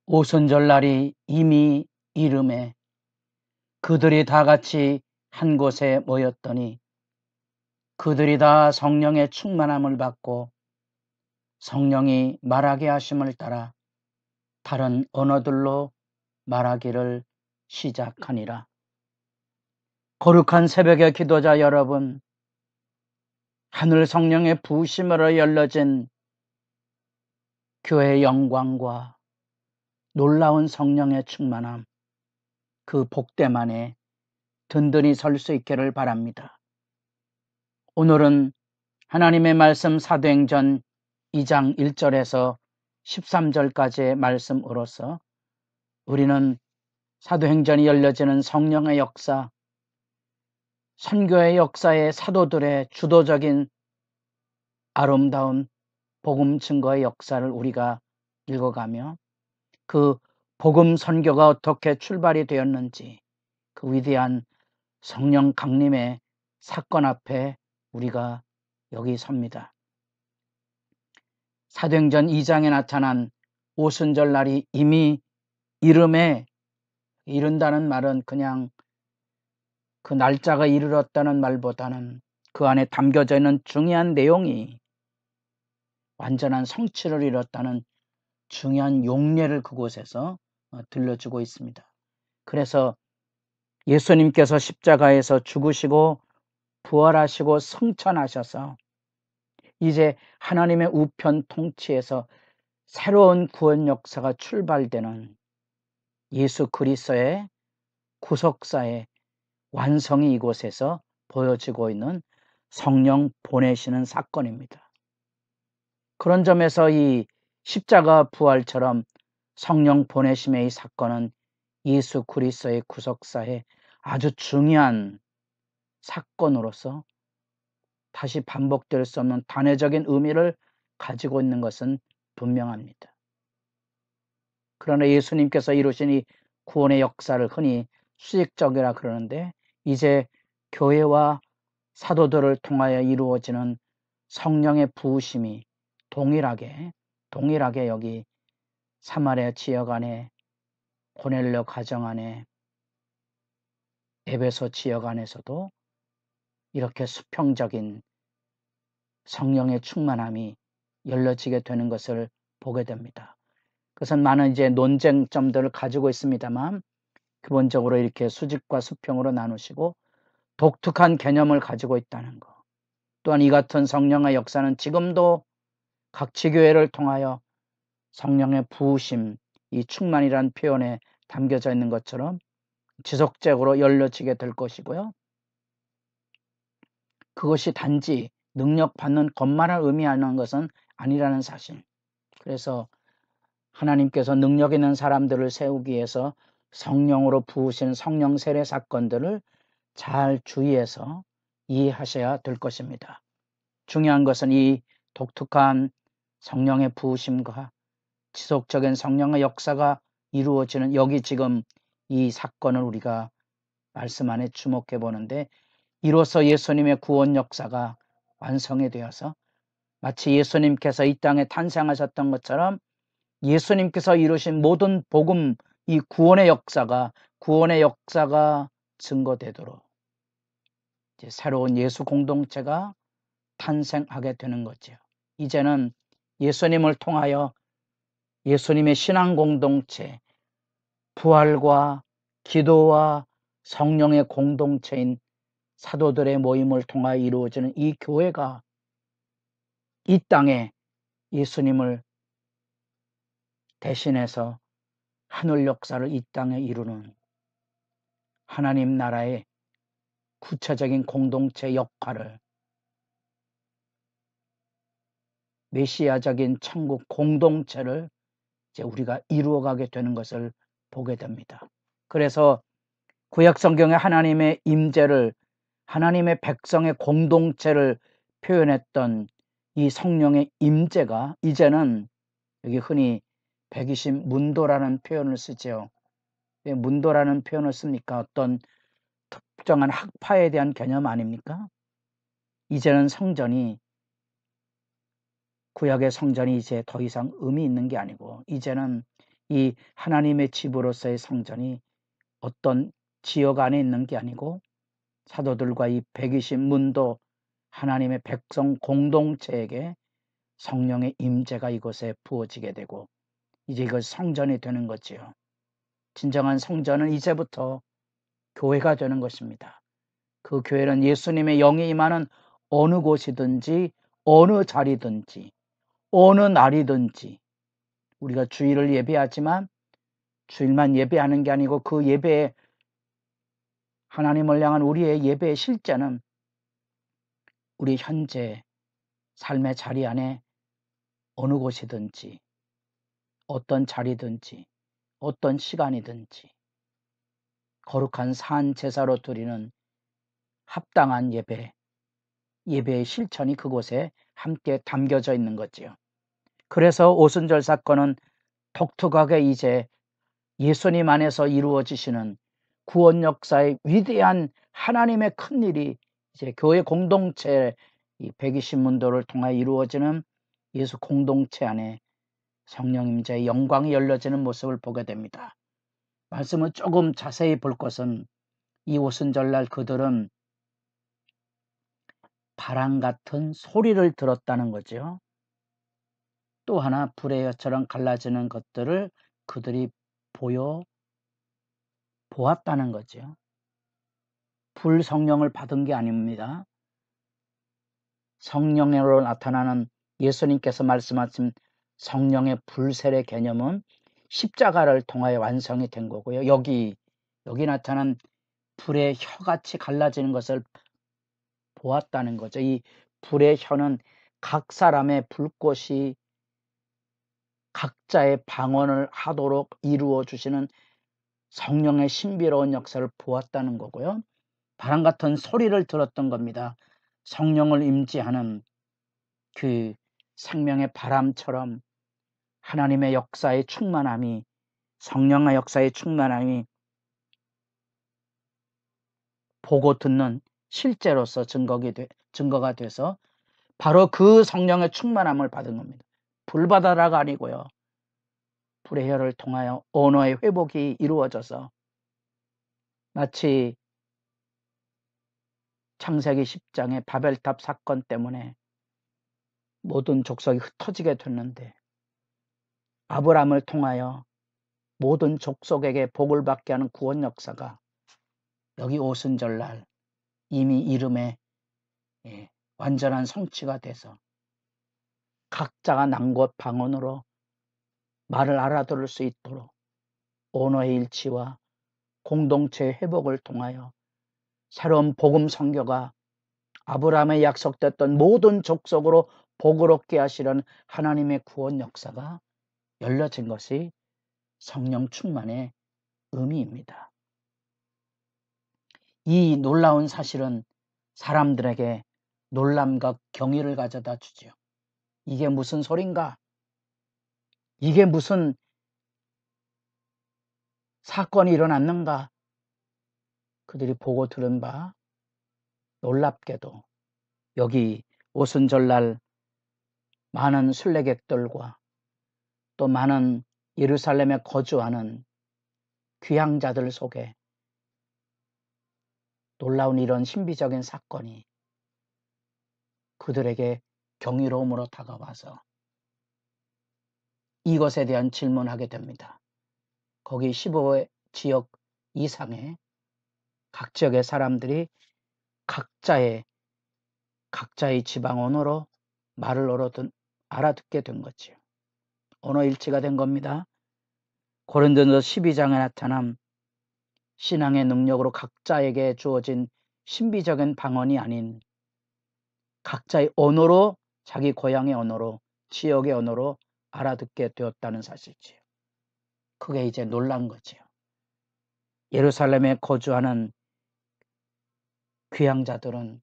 오순절날이 이미 이름에 그들이 다 같이 한 곳에 모였더니 그들이 다 성령의 충만함을 받고 성령이 말하게 하심을 따라 다른 언어들로 말하기를 시작하니라. 거룩한 새벽의 기도자 여러분, 하늘 성령의 부으심으로 열려진 교회의 영광과 놀라운 성령의 충만함, 그 복됨 안에 든든히 설 수 있기를 바랍니다. 오늘은 하나님의 말씀 사도행전 2장 1절에서 13절까지의 말씀으로서 우리는 사도행전이 열려지는 성령의 역사, 선교의 역사의 사도들의 주도적인 아름다운 복음 증거의 역사를 우리가 읽어가며 그 복음 선교가 어떻게 출발이 되었는지 그 위대한 성령 강림의 사건 앞에 우리가 여기 섭니다. 사도행전 2장에 나타난 오순절 날이 이미 이름에 이른다는 말은 그냥 그 날짜가 이르렀다는 말보다는 그 안에 담겨져 있는 중요한 내용이 완전한 성취를 이뤘다는 중요한 용례를 그곳에서 들려주고 있습니다. 그래서 예수님께서 십자가에서 죽으시고 부활하시고 승천하셔서 이제 하나님의 우편 통치에서 새로운 구원 역사가 출발되는 예수 그리스도의 구속사의 완성이 이곳에서 보여지고 있는 성령 보내시는 사건입니다. 그런 점에서 이 십자가 부활처럼 성령 보내심의 이 사건은 예수 그리스도의 구속사의 아주 중요한 사건으로서 다시 반복될 수 없는 단회적인 의미를 가지고 있는 것은 분명합니다. 그러나 예수님께서 이루신 이 구원의 역사를 흔히 수직적이라 그러는데 이제 교회와 사도들을 통하여 이루어지는 성령의 부으심이 동일하게 여기 사마리아 지역 안에 고넬료 가정 안에 에베소 지역 안에서도 이렇게 수평적인 성령의 충만함이 열려지게 되는 것을 보게 됩니다. 그것은 많은 이제 논쟁점들을 가지고 있습니다만 기본적으로 이렇게 수직과 수평으로 나누시고 독특한 개념을 가지고 있다는 것. 또한 이 같은 성령의 역사는 지금도 각 지교회를 통하여 성령의 부으심, 이 충만이라는 표현에 담겨져 있는 것처럼 지속적으로 열려지게 될 것이고요. 그것이 단지 능력받는 것만을 의미하는 것은 아니라는 사실. 그래서 하나님께서 능력 있는 사람들을 세우기 위해서 성령으로 부으신 성령 세례 사건들을 잘 주의해서 이해하셔야 될 것입니다. 중요한 것은 이 독특한 성령의 부으심과 지속적인 성령의 역사가 이루어지는 여기 지금 이 사건을 우리가 말씀 안에 주목해 보는데 이로써 예수님의 구원 역사가 완성이 되어서 마치 예수님께서 이 땅에 탄생하셨던 것처럼 예수님께서 이루신 모든 복음 이 구원의 역사가 증거되도록 이제 새로운 예수 공동체가 탄생하게 되는 거죠. 이제는 예수님을 통하여 예수님의 신앙 공동체, 부활과 기도와 성령의 공동체인 사도들의 모임을 통하여 이루어지는 이 교회가 이 땅에 예수님을 대신해서 하늘 역사를 이 땅에 이루는 하나님 나라의 구체적인 공동체 역할을 메시아적인 천국 공동체를 이제 우리가 이루어가게 되는 것을 보게 됩니다. 그래서 구약 성경의 하나님의 임재를 하나님의 백성의 공동체를 표현했던 이 성령의 임재가 이제는 여기 흔히 120 문도라는 표현을 쓰죠. 왜 문도라는 표현을 씁니까? 어떤 특정한 학파에 대한 개념 아닙니까? 이제는 성전이 구약의 성전이 이제 더 이상 의미 있는 게 아니고 이제는 이 하나님의 집으로서의 성전이 어떤 지역 안에 있는 게 아니고 사도들과 이 120문도 하나님의 백성 공동체에게 성령의 임재가 이곳에 부어지게 되고 이제 이것 성전이 되는 거지요. 진정한 성전은 이제부터 교회가 되는 것입니다. 그 교회는 예수님의 영이 임하는 어느 곳이든지 어느 자리든지 어느 날이든지 우리가 주일을 예배하지만 주일만 예배하는 게 아니고 그 예배에 하나님을 향한 우리의 예배의 실제는 우리 현재 삶의 자리 안에 어느 곳이든지 어떤 자리든지 어떤 시간이든지 거룩한 산 제사로 드리는 합당한 예배의 실천이 그곳에 함께 담겨져 있는 거지요. 그래서 오순절 사건은 독특하게 이제 예수님 안에서 이루어지시는 구원 역사의 위대한 하나님의 큰일이 이제 교회 공동체 이 120문도를 통해 이루어지는 예수 공동체 안에 성령 임재의 영광이 열려지는 모습을 보게 됩니다. 말씀을 조금 자세히 볼 것은 이 오순절날 그들은 바람 같은 소리를 들었다는 거죠. 또 하나 불의 혀처럼 갈라지는 것들을 그들이 보았다는 거죠. 불 성령을 받은 게 아닙니다. 성령으로 나타나는 예수님께서 말씀하신 성령의 불세례 개념은 십자가를 통하여 완성이 된 거고요. 여기 나타난 불의 혀같이 갈라지는 것을 보았다는 거죠. 이 불의 혀는 각 사람의 불꽃이 각자의 방언을 하도록 이루어 주시는 성령의 신비로운 역사를 보았다는 거고요. 바람 같은 소리를 들었던 겁니다. 성령을 임재하는 그 생명의 바람처럼 하나님의 역사의 충만함이 성령의 역사의 충만함이 보고 듣는 실제로서 증거가 돼서 바로 그 성령의 충만함을 받은 겁니다. 불바다라가 아니고요. 불의 혀를 통하여 언어의 회복이 이루어져서 마치 창세기 10장의 바벨탑 사건 때문에 모든 족속이 흩어지게 됐는데 아브라함을 통하여 모든 족속에게 복을 받게 하는 구원 역사가 여기 오순절날 이미 이름에 완전한 성취가 돼서 각자가 난곳 방언으로 말을 알아들을 수 있도록 언어의 일치와 공동체의 회복을 통하여 새로운 복음 선교가 아브라함의 약속됐던 모든 족속으로 복을 얻게 하시려는 하나님의 구원 역사가 열려진 것이 성령 충만의 의미입니다. 이 놀라운 사실은 사람들에게 놀람과 경의를 가져다 주지요. 이게 무슨 소린가? 이게 무슨 사건이 일어났는가? 그들이 보고 들은 바 놀랍게도 여기 오순절날 많은 순례객들과 또 많은 예루살렘에 거주하는 귀향자들 속에 놀라운 이런 신비적인 사건이 그들에게 경이로움으로 다가와서 이것에 대한 질문하게 됩니다. 거기 15의 지역 이상의 각 지역의 사람들이 각자의 지방 언어로 말을 알아듣게 된 거지요. 언어 일치가 된 겁니다. 고린도전서 12장에 나타난 신앙의 능력으로 각자에게 주어진 신비적인 방언이 아닌 각자의 언어로 자기 고향의 언어로 지역의 언어로 알아듣게 되었다는 사실이지요. 그게 이제 놀란 거지요. 예루살렘에 거주하는 귀향자들은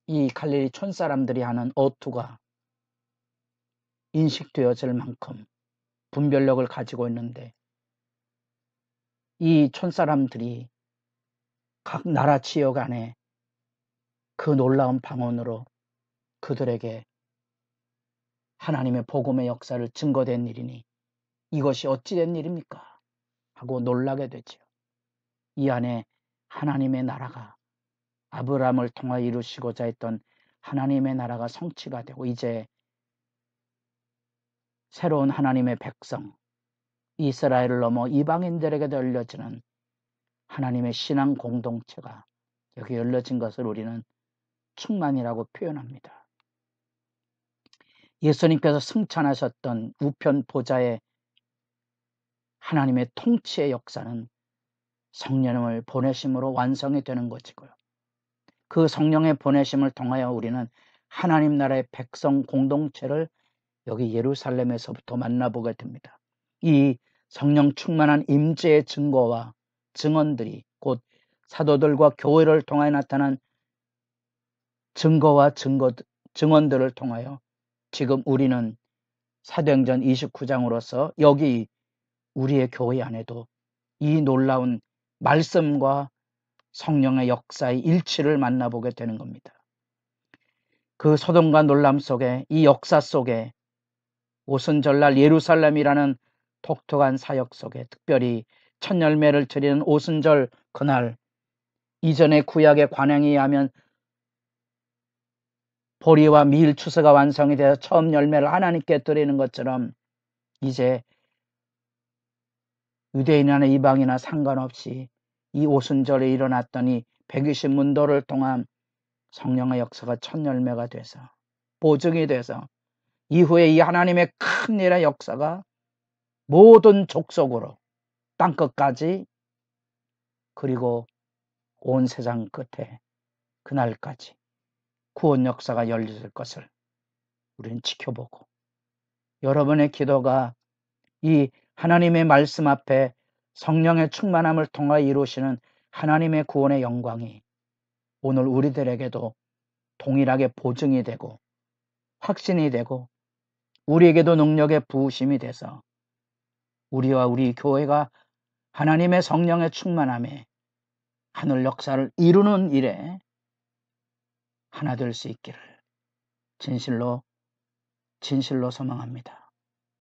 이 갈릴리 촌사람들이 하는 어투가 인식되어질 만큼 분별력을 가지고 있는데 이 촌사람들이 각 나라 지역 안에 그 놀라운 방언으로 그들에게 하나님의 복음의 역사를 증거된 일이니 이것이 어찌된 일입니까? 하고 놀라게 되지요. 이 안에 하나님의 나라가 아브라함을 통하여 이루시고자 했던 하나님의 나라가 성취가 되고 이제 새로운 하나님의 백성 이스라엘을 넘어 이방인들에게도 열려지는 하나님의 신앙 공동체가 여기 열려진 것을 우리는 충만이라고 표현합니다. 예수님께서 승천하셨던 우편 보좌의 하나님의 통치의 역사는 성령을 보내심으로 완성이 되는 것이고요. 그 성령의 보내심을 통하여 우리는 하나님 나라의 백성 공동체를 여기 예루살렘에서부터 만나보게 됩니다. 이 성령 충만한 임재의 증거와 증언들이 곧 사도들과 교회를 통하여 나타난 증거와 증언들을 통하여 지금 우리는 사도행전 29장으로서 여기 우리의 교회 안에도 이 놀라운 말씀과 성령의 역사의 일치를 만나보게 되는 겁니다. 그 소동과 놀람 속에 이 역사 속에 오순절날 예루살렘이라는 독특한 사역 속에 특별히 첫 열매를 드리는 오순절 그날 이전의 구약의 관행에 의하면 보리와 밀 추수가 완성이 되어 처음 열매를 하나님께 드리는 것처럼 이제 유대인이나 이방이나 상관없이 이 오순절에 일어났던 이 120문도를 통한 성령의 역사가 첫 열매가 돼서 보증이 돼서 이후에 이 하나님의 큰 일의 역사가 모든 족속으로 땅끝까지 그리고 온 세상 끝에 그날까지 구원 역사가 열릴 것을 우리는 지켜보고 여러분의 기도가 이 하나님의 말씀 앞에 성령의 충만함을 통하여 이루시는 하나님의 구원의 영광이 오늘 우리들에게도 동일하게 보증이 되고 확신이 되고 우리에게도 능력의 부으심이 돼서 우리와 우리 교회가 하나님의 성령의 충만함에 하늘 역사를 이루는 일에 하나 될 수 있기를 진실로 소망합니다.